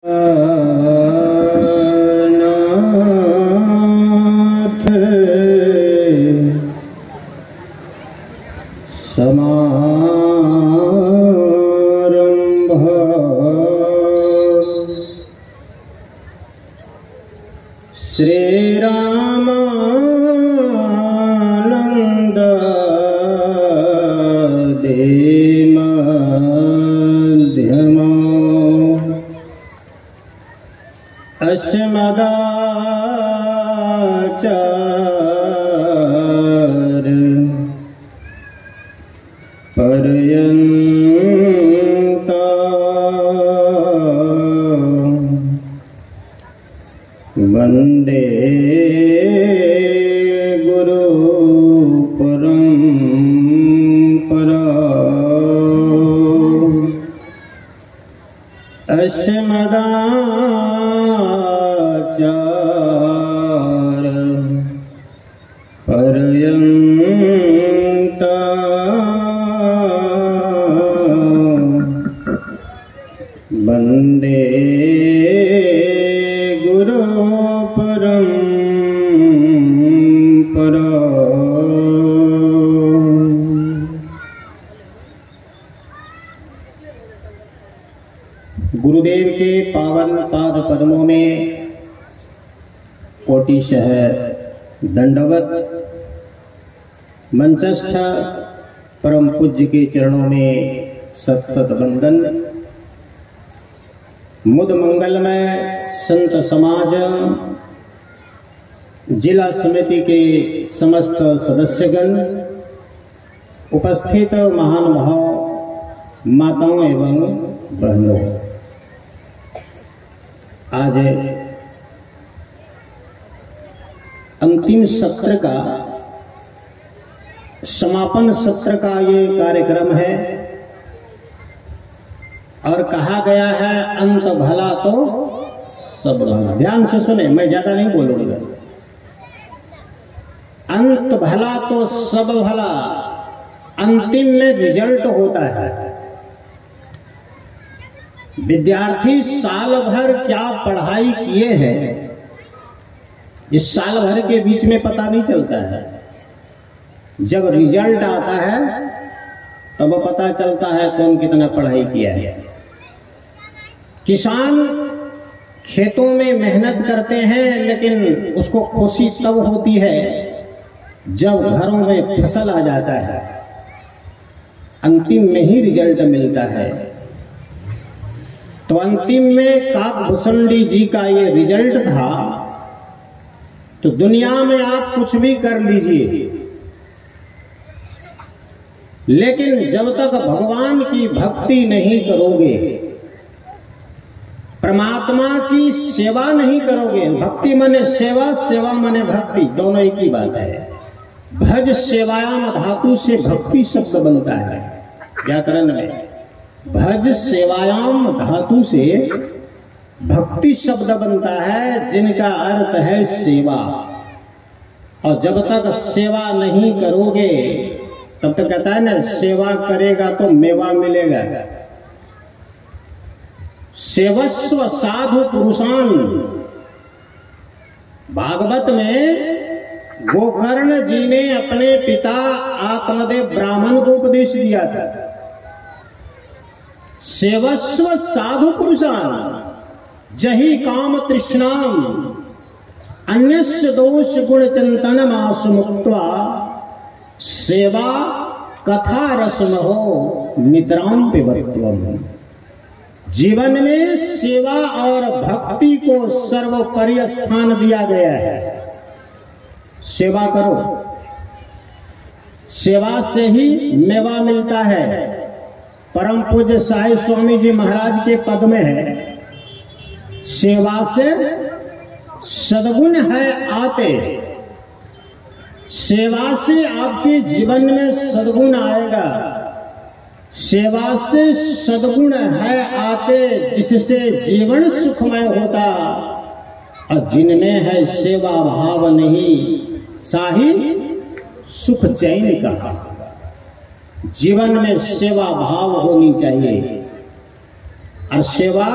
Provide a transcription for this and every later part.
नाथ समारंभ श्री रामानंद देव मध्यम अस्मदाचार पर्यंता वंदे गुरु परंपरा अस्मदाचार पर्यंता वंदे गुरु परंपरा। गुरुदेव के पावन पाद पद्मों में कोटिशः दंडवत। मंचस्थ परम पूज्य के चरणों में सत सत वंदन। मुद मंगलमय संत समाज, जिला समिति के समस्त सदस्यगण, उपस्थित महानुभाव, माताओं एवं बहनों, आज अंतिम सत्र का समापन सत्र का ये कार्यक्रम है और कहा गया है अंत भला तो सब भला। ध्यान से सुने, मैं ज्यादा नहीं बोलूंगा। अंत भला तो सब भला, अंतिम में रिजल्ट होता है। विद्यार्थी साल भर क्या पढ़ाई किए हैं इस साल भर के बीच में पता नहीं चलता है। जब रिजल्ट आता है तब पता चलता है कौन कितना पढ़ाई किया है। किसान खेतों में मेहनत करते हैं, लेकिन उसको खुशी तब होती है जब घरों में फसल आ जाता है। अंतिम में ही रिजल्ट मिलता है। तो अंतिम में काकभूषणी जी का ये रिजल्ट था। तो दुनिया में आप कुछ भी कर लीजिए, लेकिन जब तक भगवान की भक्ति नहीं करोगे, परमात्मा की सेवा नहीं करोगे, भक्ति माने सेवा, सेवा माने भक्ति, दोनों एक ही बात है। भज सेवायाम धातु से भक्ति शब्द बनता है व्याकरण में। भज सेवायाम धातु से भक्ति शब्द बनता है, जिनका अर्थ है सेवा। और जब तक सेवा नहीं करोगे तब तक कहता है ना, सेवा करेगा तो मेवा मिलेगा। सेवस्व साधु पुरुषान, भागवत में गोकर्ण जी ने अपने पिता आत्मदेव ब्राह्मण को उपदेश दिया था। सेवस्व साधु पुरुषान जहि काम तृष्णाम अन्यस्य दोष गुण चिंतन मासु मुक्त्वा सेवा कथा रसम हो निद्राम पिबत्वम। जीवन में सेवा और भक्ति को सर्वोपरि स्थान दिया गया है। सेवा करो, सेवा से ही मेवा मिलता है। परम पूज्य साईं स्वामी जी महाराज के पद में है, सेवा से सद्गुण है आते। सेवा से आपके जीवन में सद्गुण आएगा। सेवा से सद्गुण है आते, जिससे जीवन सुखमय होता। और जिनमें है सेवा भाव नहीं, साही सुख चैन कहा। जीवन में सेवा भाव होनी चाहिए। और सेवा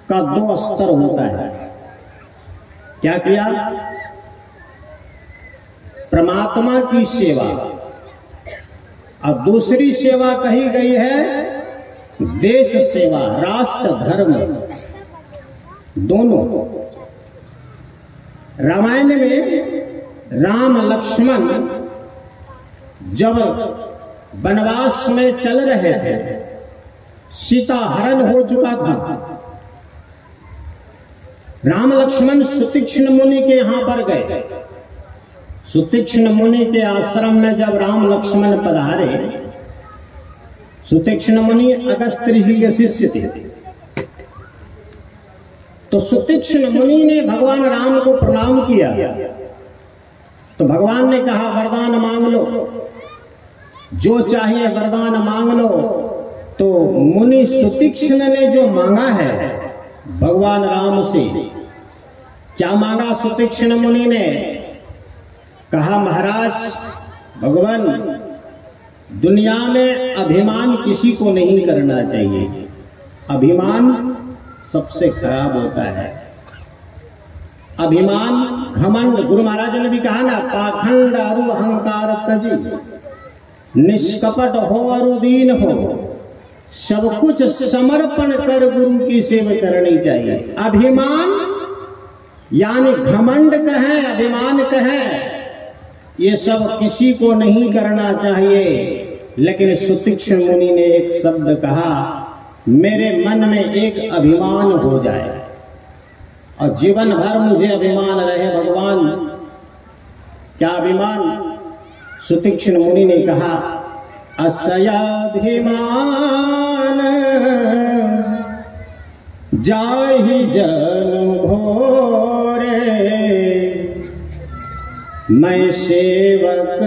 का 2 स्तर होता है। क्या किया? परमात्मा की सेवा, और दूसरी सेवा कही गई है देश सेवा, राष्ट्र धर्म, दोनों। रामायण में राम लक्ष्मण जब वनवास में चल रहे थे, सीता हरण हो चुका था, राम लक्ष्मण सुतीक्ष्ण मुनि के यहां पर गए। सुतीक्ष्ण मुनि के आश्रम में जब राम लक्ष्मण पधारे, सुतीक्ष्ण मुनि अगस्त्य ऋषि के शिष्य थे, तो सुतीक्ष्ण मुनि ने भगवान राम को प्रणाम किया। तो भगवान ने कहा वरदान मांग लो, जो चाहिए वरदान मांग लो। तो मुनि सुतीक्ष्ण ने जो मांगा है भगवान राम से, क्या मांगा सुतीक्ष्ण मुनि ने? कहा महाराज भगवान, दुनिया में अभिमान किसी को नहीं करना चाहिए, अभिमान सबसे खराब होता है। अभिमान, घमंड, गुरु महाराज ने भी कहा ना, पाखंड अरु अहंकार तजी, निष्कपट हो अरु दीन हो, सब कुछ समर्पण कर गुरु की सेवा करनी चाहिए। अभिमान यानी घमंड कहें, अभिमान कहें, ये सब किसी को नहीं करना चाहिए। लेकिन सुतीक्ष्ण मुनि ने एक शब्द कहा, मेरे मन में एक अभिमान हो जाए और जीवन भर मुझे अभिमान रहे भगवान। क्या अभिमान? सुतीक्ष्ण मुनि ने कहा, असयाभिमान जाहि जनु भोरे, मैं सेवक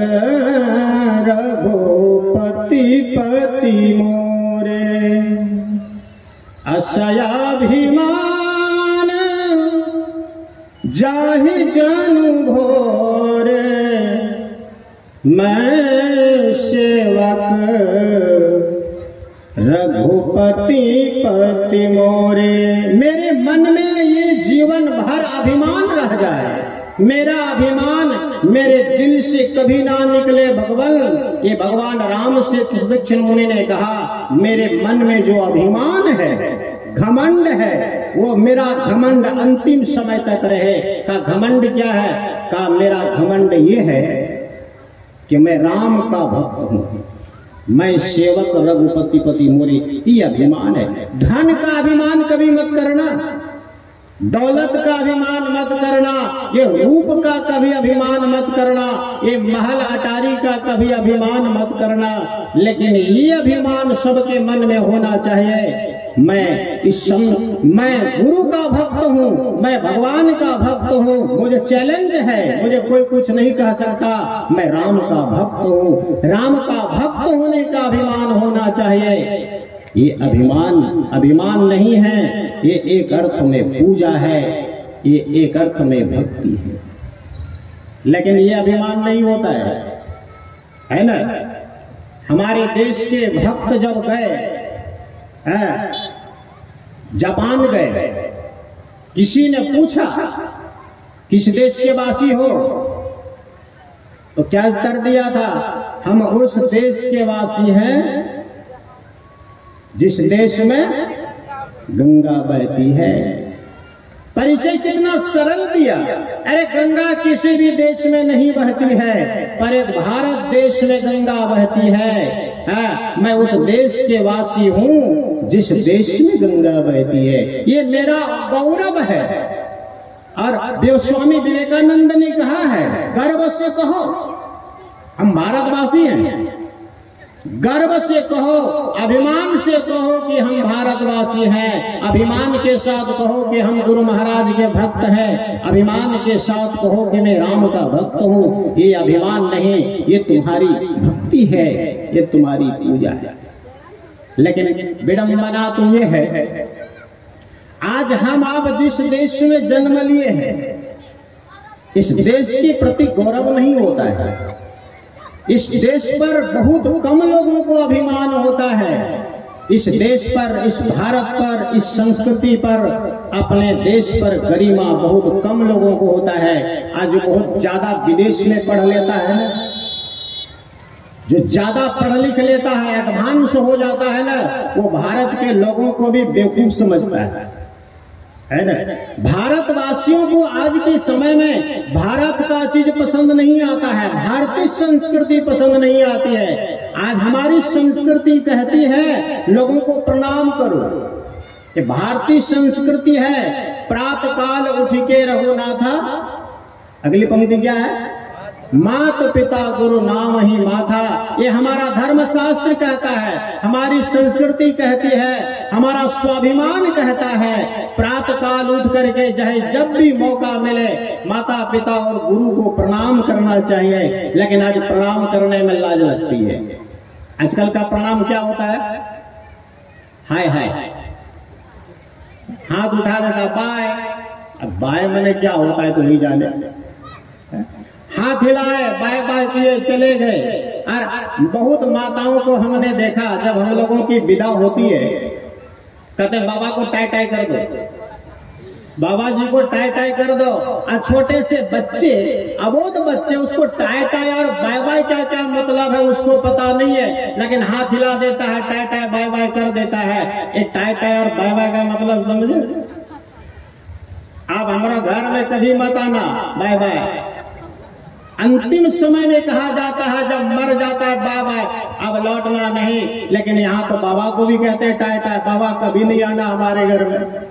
रघुपति पति मोरे। असयाभिमान जाहि जनु भोरे, मैं सेवक रघुपति पति मोरे। मेरे मन में ये जीवन भर अभिमान रह जाए, मेरा अभिमान मेरे दिल से कभी ना निकले भगवान। ये भगवान राम से सुतीक्ष्ण मुनि ने कहा, मेरे मन में जो अभिमान है, घमंड है, वो मेरा घमंड अंतिम समय तक रहे। का घमंड क्या है? का मेरा घमंड ये है कि मैं राम का भक्त हूं, मैं सेवक रघुपति पति मोरे। ये अभिमान है। धन का अभिमान कभी मत करना, दौलत का अभिमान मत करना, ये रूप का कभी अभिमान मत करना, ये महल अटारी का कभी अभिमान मत करना। लेकिन ये अभिमान सबके मन में होना चाहिए, मैं गुरु का भक्त हूँ, मैं भगवान का भक्त हूँ, मुझे चैलेंज है, मुझे कोई कुछ नहीं कह सकता, मैं राम का भक्त हूँ। राम का भक्त होने का अभिमान होना चाहिए। ये अभिमान नहीं है, ये एक अर्थ में पूजा है, ये एक अर्थ में भक्ति है। लेकिन ये अभिमान नहीं होता है ना। हमारे देश के भक्त जब गए जापान गए, किसी ने पूछा किस देश के वासी हो, तो क्या उत्तर दिया था? हम उस देश के वासी हैं जिस देश में गंगा बहती है। परिचय कितना सरल दिया। अरे गंगा किसी भी देश में नहीं बहती है, पर एक भारत देश में गंगा बहती है। मैं उस देश के वासी हूँ जिस देश में गंगा बहती है, ये मेरा गौरव है। और स्वामी विवेकानंद ने कहा है, गर्व से कहो हम भारतवासी हैं, गर्व से कहो, अभिमान से कहो कि हम भारतवासी हैं, अभिमान के साथ कहो कि हम गुरु महाराज के भक्त हैं, अभिमान के साथ कहो कि मैं राम का भक्त हूँ। ये अभिमान नहीं, ये तुम्हारी भक्ति है, ये तुम्हारी पूजा है। लेकिन विडंबना तो ये है, आज हम आप जिस देश में जन्म लिए हैं, इस देश के प्रति गौरव नहीं होता है। इस देश पर बहुत कम लोगों को अभिमान होता है। इस देश पर, इस भारत पर, इस संस्कृति पर, अपने देश पर गरिमा बहुत कम लोगों को होता है। आज जो बहुत ज्यादा विदेश में पढ़ लेता है ना, जो ज्यादा पढ़ लिख लेता है, एडवांस हो जाता है ना, वो भारत के लोगों को भी बेवकूफ समझता है ना। भारतवासियों को आज के समय में भारत का चीज पसंद नहीं आता है, भारतीय संस्कृति पसंद नहीं आती है। आज हमारी संस्कृति कहती है लोगों को प्रणाम करो। ये भारतीय संस्कृति है, प्रातः काल उठ के रहो नाथा। अगली पंक्ति क्या है? मात पिता गुरु नाम ही माथा। ये हमारा धर्म शास्त्र कहता है, हमारी संस्कृति कहती है, हमारा स्वाभिमान कहता है, प्रातः काल उठ करके चाहे जब भी मौका मिले माता पिता और गुरु को प्रणाम करना चाहिए। लेकिन आज प्रणाम करने में लाज लगती है। आजकल का प्रणाम क्या होता है? हाय हाय, हाथ उठा देता बाय। अब बाय मैंने क्या होता है तो नहीं जाने। हाथ हिलाए, बाय बाय किए, चले गए। और बहुत माताओं को हमने देखा, जब हम लोगों की विदा होती है कहते बाबा को टाई टाई कर दो, बाबा जी को टाई टाई कर दो। और छोटे से बच्चे, अबोध बच्चे, उसको टाई टाई और बाय बाय क्या क्या मतलब है उसको पता नहीं है, लेकिन हाथ हिला देता है, टाई टाई बाय बाय कर देता है। ये टाई टाई और बाय बाय का मतलब समझे? आप हमारा घर में कभी मत आना, बाय बाय। अंतिम समय में कहा जाता है जब मर जाता है बाय बाय, अब लौटना नहीं। लेकिन यहाँ तो बाबा को भी कहते हैं टाई टाई, बाबा कभी नहीं आना हमारे घर में।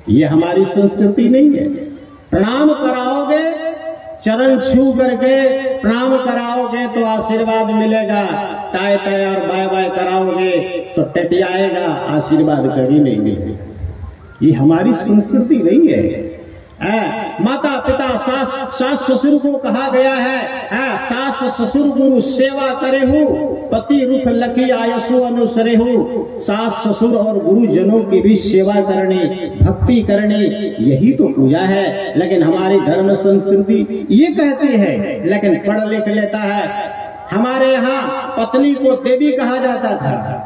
ये हमारी संस्कृति नहीं है। प्रणाम कराओगे, चरण छू करके प्रणाम कराओगे तो आशीर्वाद मिलेगा। टाई टाई और बाय बाय कराओगे तो टटियाएगा, आशीर्वाद कभी नहीं मिलेगा। ये हमारी संस्कृति नहीं है। माता पिता सास ससुर को कहा गया है, सास ससुर गुरु सेवा करे हूँ, पति रुख लकी आयसु अनुसरे हूँ। सास ससुर और गुरुजनों की भी सेवा करनी, भक्ति करनी, यही तो पूजा है। लेकिन हमारी धर्म संस्कृति ये कहती है, लेकिन पढ़ लिख लेता है। हमारे यहाँ पत्नी को देवी कहा जाता था,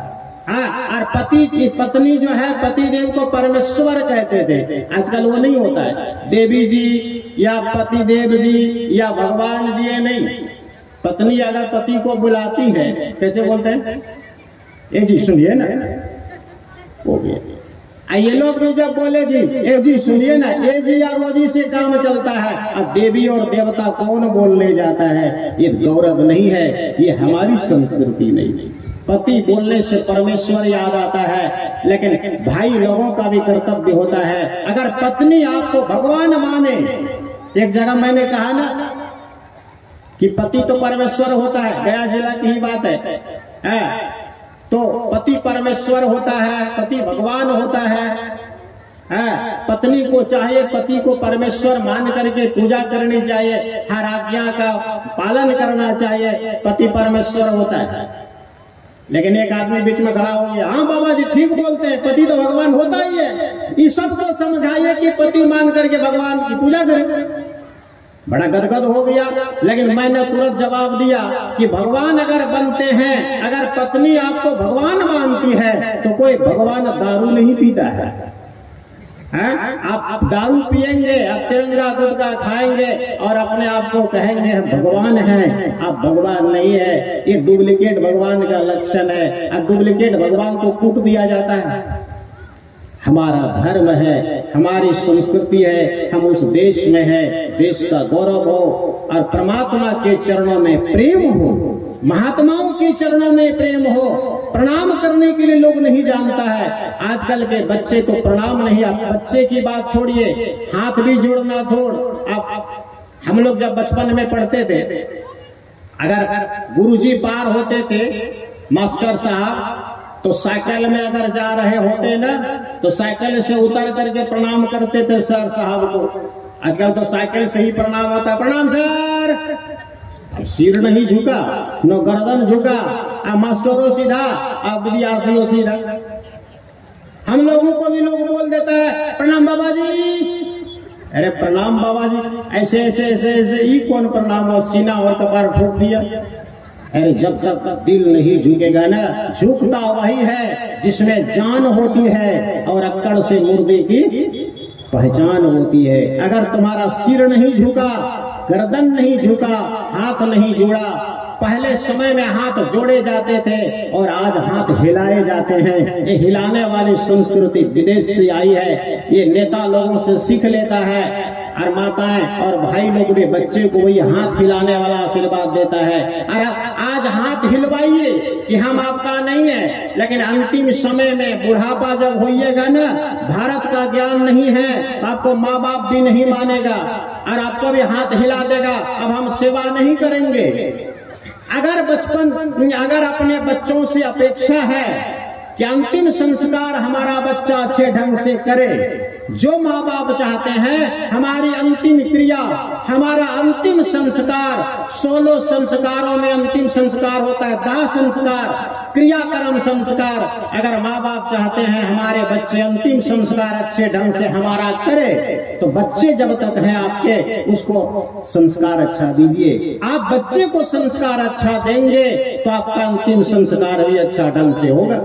और पति की पत्नी जो है, पति देव को परमेश्वर कहते थे। आजकल वो नहीं होता है, देवी जी या पति देव जी या भगवान जी, ये नहीं। पत्नी अगर पति को बुलाती है कैसे बोलते हैं? ए जी सुनिए ना, हो गया। ये लोग भी जब बोलेगी ए जी सुनिए ना, ए जी या वो जी से काम चलता है। अब देवी और देवता कौन बोलने जाता है? ये गौरव नहीं है, ये हमारी संस्कृति नहीं है। पति बोलने से परमेश्वर याद आता है, लेकिन भाई लोगों का भी कर्तव्य होता है। अगर पत्नी आपको भगवान माने, एक जगह मैंने कहा ना कि पति तो परमेश्वर होता है, गया जिला की ही बात है। तो पति परमेश्वर होता है, पति भगवान होता है। पत्नी को चाहिए पति को परमेश्वर मान करके पूजा करनी चाहिए, हर आज्ञा का पालन करना चाहिए। पति परमेश्वर होता है। लेकिन एक आदमी बीच में खड़ा हो गया, हाँ बाबा जी ठीक बोलते हैं, पति तो भगवान होता ही है। इस सबको समझाइए कि पति मान करके भगवान की पूजा करें। बड़ा गदगद हो गया, लेकिन मैंने तुरंत जवाब दिया कि भगवान अगर बनते हैं, अगर पत्नी आपको भगवान मानती है तो कोई भगवान दारू नहीं पीता है। आप दारू पिएंगे, आप तिरंगा गुटखा खाएंगे और अपने आप को कहेंगे हम भगवान हैं। आप भगवान नहीं है, ये डुप्लीकेट भगवान का लक्षण है। अब डुप्लीकेट भगवान को कूट दिया जाता है। हमारा धर्म है, हमारी संस्कृति है, हम उस देश में है, देश का गौरव हो और परमात्मा के चरणों में प्रेम हो, महात्माओं के चरणों में प्रेम हो। प्रणाम करने के लिए लोग नहीं जानता है। आजकल के बच्चे तो प्रणाम नहीं, आप बच्चे की बात छोड़िए, हाथ भी जोड़ना छोड़। आप हम लोग जब बचपन में पढ़ते थे, अगर गुरुजी पार होते थे मास्टर साहब, तो साइकिल में अगर जा रहे होते ना तो साइकिल से उतर करके प्रणाम करते थे सर साहब को। आजकल तो साइकिल से ही प्रणाम होता है, प्रणाम सर। अब सिर नहीं झुका, न गर्दन झुका, अब मास्टरों सीधा, अब विद्यार्थियों सीधा। हम लोगों को भी लोग बोल देता है प्रणाम बाबा जी। अरे प्रणाम बाबा जी, ऐसे ऐसे ऐसे ऐसे ही कौन प्रणाम हो? सीना और कपार ठोक दिया। अरे जब तक दिल नहीं झुकेगा ना, झुकता वही है जिसमें जान होती है और अक्कड़ से मुर्दे की पहचान होती है। अगर तुम्हारा सिर नहीं झुका, गर्दन नहीं झुका, हाथ नहीं जुड़ा, पहले समय में हाथ जोड़े जाते थे और आज हाथ हिलाए जाते हैं। ये हिलाने वाली संस्कृति विदेश से आई है, ये नेता लोगों से सीख लेता है। और माताएं और भाई लोग भी बच्चे को वही हाथ हिलाने वाला आशीर्वाद देता है। और आज हाथ हिलवाइए कि हम आपका नहीं है, लेकिन अंतिम समय में बुढ़ापा जब होइएगा ना, भारत का ज्ञान नहीं है, आपको माँ बाप भी नहीं मानेगा और आपको भी हाथ हिला देगा, अब हम सेवा नहीं करेंगे। अगर अपने बच्चों से अपेक्षा है कि अंतिम संस्कार हमारा बच्चा अच्छे ढंग से करे, जो माँ बाप चाहते हैं हमारी अंतिम क्रिया, हमारा अंतिम संस्कार, 16 संस्कारों में अंतिम संस्कार होता है दाह संस्कार, क्रियाकर्म संस्कार। अगर माँ बाप चाहते हैं हमारे बच्चे अंतिम संस्कार अच्छे ढंग से हमारा करे, तो बच्चे जब तक हैं आपके, उसको संस्कार अच्छा दीजिए। आप बच्चे को संस्कार अच्छा देंगे तो आपका अंतिम संस्कार भी अच्छा ढंग से होगा।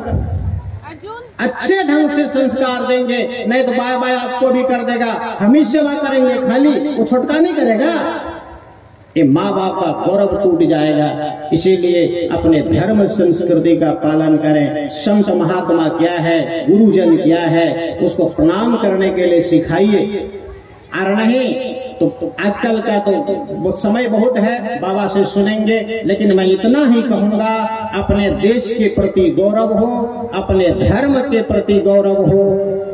अच्छे ढंग से संस्कार देंगे, नहीं तो बाय बाय आपको भी कर देगा, हम ही सेवा करेंगे खाली, वो छोटका नहीं करेगा। ये माँ बाप का गौरव टूट जाएगा। इसीलिए अपने धर्म संस्कृति का पालन करें। संत महात्मा क्या है, गुरुजन क्या है, उसको प्रणाम करने के लिए सिखाइए। और नहीं तो आजकल का तो समय बहुत है, बाबा से सुनेंगे, लेकिन मैं इतना ही कहूंगा, अपने देश के प्रति गौरव हो, अपने धर्म के प्रति गौरव हो,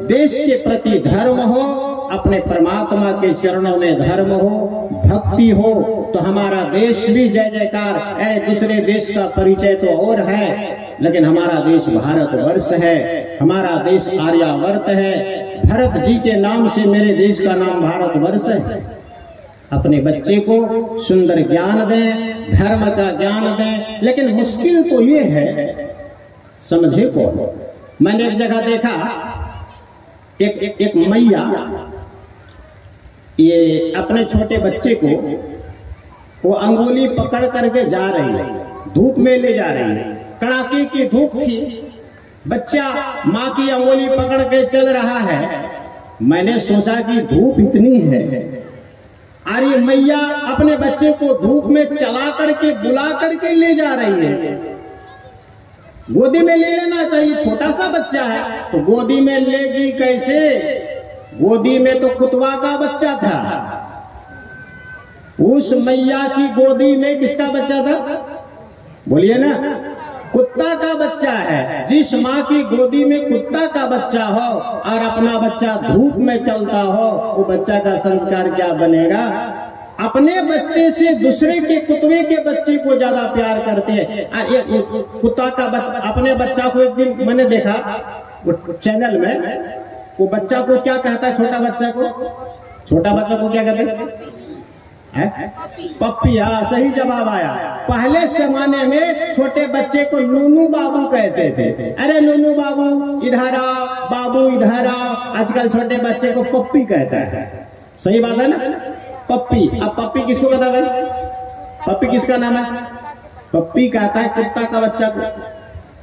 देश के प्रति धर्म हो, अपने परमात्मा के चरणों में धर्म हो, भक्ति हो, तो हमारा देश भी जय जयकार। अरे दूसरे देश का परिचय तो और है, लेकिन हमारा देश भारतवर्ष है, हमारा देश आर्यावर्त है। भरत जी के नाम से मेरे देश का नाम भारतवर्ष है। अपने बच्चे को सुंदर ज्ञान दें, धर्म का ज्ञान दें, लेकिन मुश्किल तो ये है, समझे को। मैंने एक जगह देखा, एक मैया ये अपने छोटे बच्चे को वो अंगुली पकड़ करके जा रही है, धूप में ले जा रही है, कड़ाके की धूप थी, बच्चा माँ की अंगुली पकड़ के चल रहा है। मैंने सोचा कि धूप इतनी है, और ये मैया अपने बच्चे को धूप में चला करके बुला करके ले जा रही है। गोदी में ले लेना चाहिए, छोटा सा बच्चा है, तो गोदी में लेगी कैसे? गोदी में तो कुतवा का बच्चा था। उस मैया की गोदी में किसका बच्चा था? बोलिए ना, कुत्ता का बच्चा है। जिस माँ की गोदी में कुत्ता का बच्चा हो और अपना बच्चा धूप में चलता हो, वो बच्चा का संस्कार क्या बनेगा? अपने बच्चे से दूसरे के कुत्ते के बच्चे को ज्यादा प्यार करते हैं। कुत्ता का अपने बच्चा को, एक दिन मैंने देखा चैनल में, वो बच्चा को क्या कहता है? छोटा बच्चा को क्या कहते हैं? पप्पी। हाँ, सही जवाब आया। पहले जमाने में छोटे बच्चे को नूनू बाबू कहते थे। अरे नूनू बाबू इधर आओ, बाबू इधर आओ। आजकल छोटे बच्चे को पप्पी कहता है। सही बात है ना, पप्पी। अब पप्पी किसको कहता है भाई? पप्पी किसका नाम है? पप्पी कहता है कुत्ता का बच्चा को।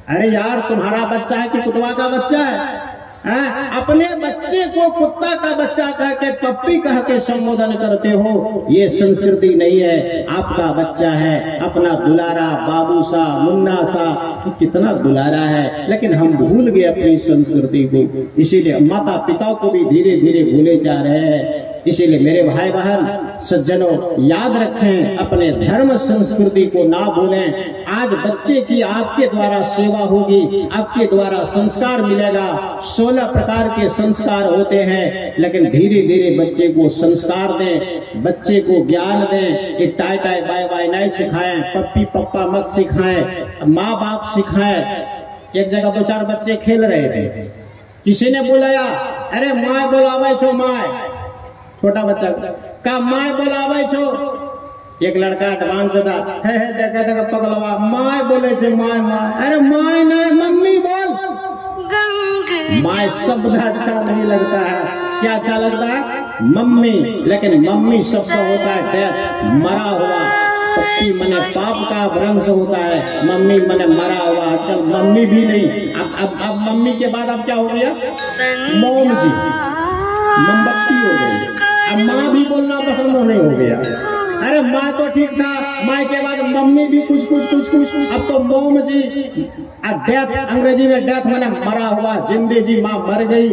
अरे यार, तुम्हारा बच्चा है कि कुत्ता का बच्चा है? अपने बच्चे को कुत्ता का बच्चा कह के, पप्पी कह के संबोधन करते हो, ये संस्कृति नहीं है। आपका बच्चा है, अपना दुलारा बाबू सा, मुन्ना सा, तो कितना दुलारा है, लेकिन हम भूल गए अपनी संस्कृति को। इसीलिए माता पिता को भी धीरे धीरे भूले जा रहे हैं। इसीलिए मेरे भाई बहन सज्जनों, याद रखें, अपने धर्म संस्कृति को ना भूलें। आज बच्चे की आपके द्वारा सेवा होगी, आपके द्वारा संस्कार मिलेगा। 16 प्रकार के संस्कार होते हैं, लेकिन धीरे धीरे बच्चे को संस्कार दें, बच्चे को ज्ञान दें। ये टाई टाई बाय बाय नहीं सिखाएं, पप्पी पप्पा मत सिखाएं, माँ बाप सिखाएं। एक जगह 2-4 बच्चे खेल रहे थे, किसी ने बुलाया, अरे माय बोलावे छो, माय। छोटा बच्चा का माय बोलावे छो। एक लड़का एडवांस था, है देखा देखा पगलवा, माय बोले छे, माय माय। अरे माय नहीं, मम्मी बोल। माय शब्द अच्छा नहीं लगता है, क्या अच्छा लगता है? मम्मी। लेकिन मम्मी शब्द होता है डेथ, मरा हुआ। पप्पी मने पाप का वंश होता है, मम्मी मने मरा हुआ। आजकल मम्मी भी नहीं, अब मम्मी के बाद अब क्या हो गया, मोम जी, मोमबत्ती हो गई। अब माँ भी बोलना पसंद होने हो गया। अरे माँ तो ठीक था, माँ के बाद मम्मी भी कुछ कुछ कुछ कुछ, अब तो मोम जी। डेथ, अंग्रेजी में डेथ माने मरा हुआ, जिंदगी जी माँ मर गई।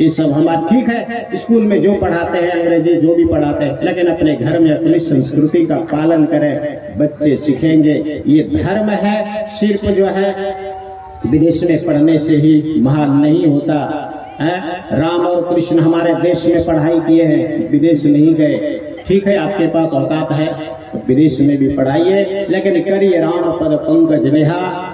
ये सब हमारा ठीक है, स्कूल में जो पढ़ाते हैं अंग्रेजी जो भी पढ़ाते हैं, लेकिन अपने घर में अपनी संस्कृति का पालन करें, बच्चे सीखेंगे। ये धर्म है, सिर्फ जो है विदेश में पढ़ने से ही महान नहीं होता है। राम और कृष्ण हमारे देश में पढ़ाई किए हैं, विदेश नहीं गए। ठीक है, आपके पास औकात है तो विदेश में भी पढ़ाइए, लेकिन करिए राम पद पंकज नेहा।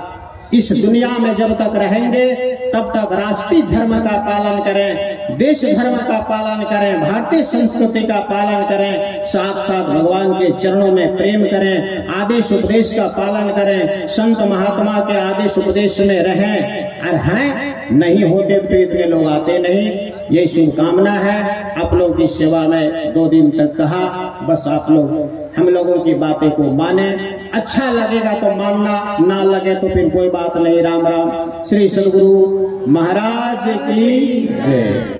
इस दुनिया में जब तक रहेंगे तब तक राष्ट्रीय धर्म का पालन करें, देश धर्म का पालन करें, भारतीय संस्कृति का पालन करें, साथ साथ भगवान के चरणों में प्रेम करें, आदेश उपदेश का पालन करें, संत महात्मा के आदेश उपदेश में रहें। और हैं नहीं होते तो इतने लोग आते नहीं। ये शुभकामना है। आप लोगों की सेवा में 2 दिन तक कहा, बस आप लोग हम लोगों की बातें को माने। अच्छा लगेगा तो मानना, ना लगे तो फिर कोई बात नहीं। राम राम। श्री सद्गुरु महाराज की जय।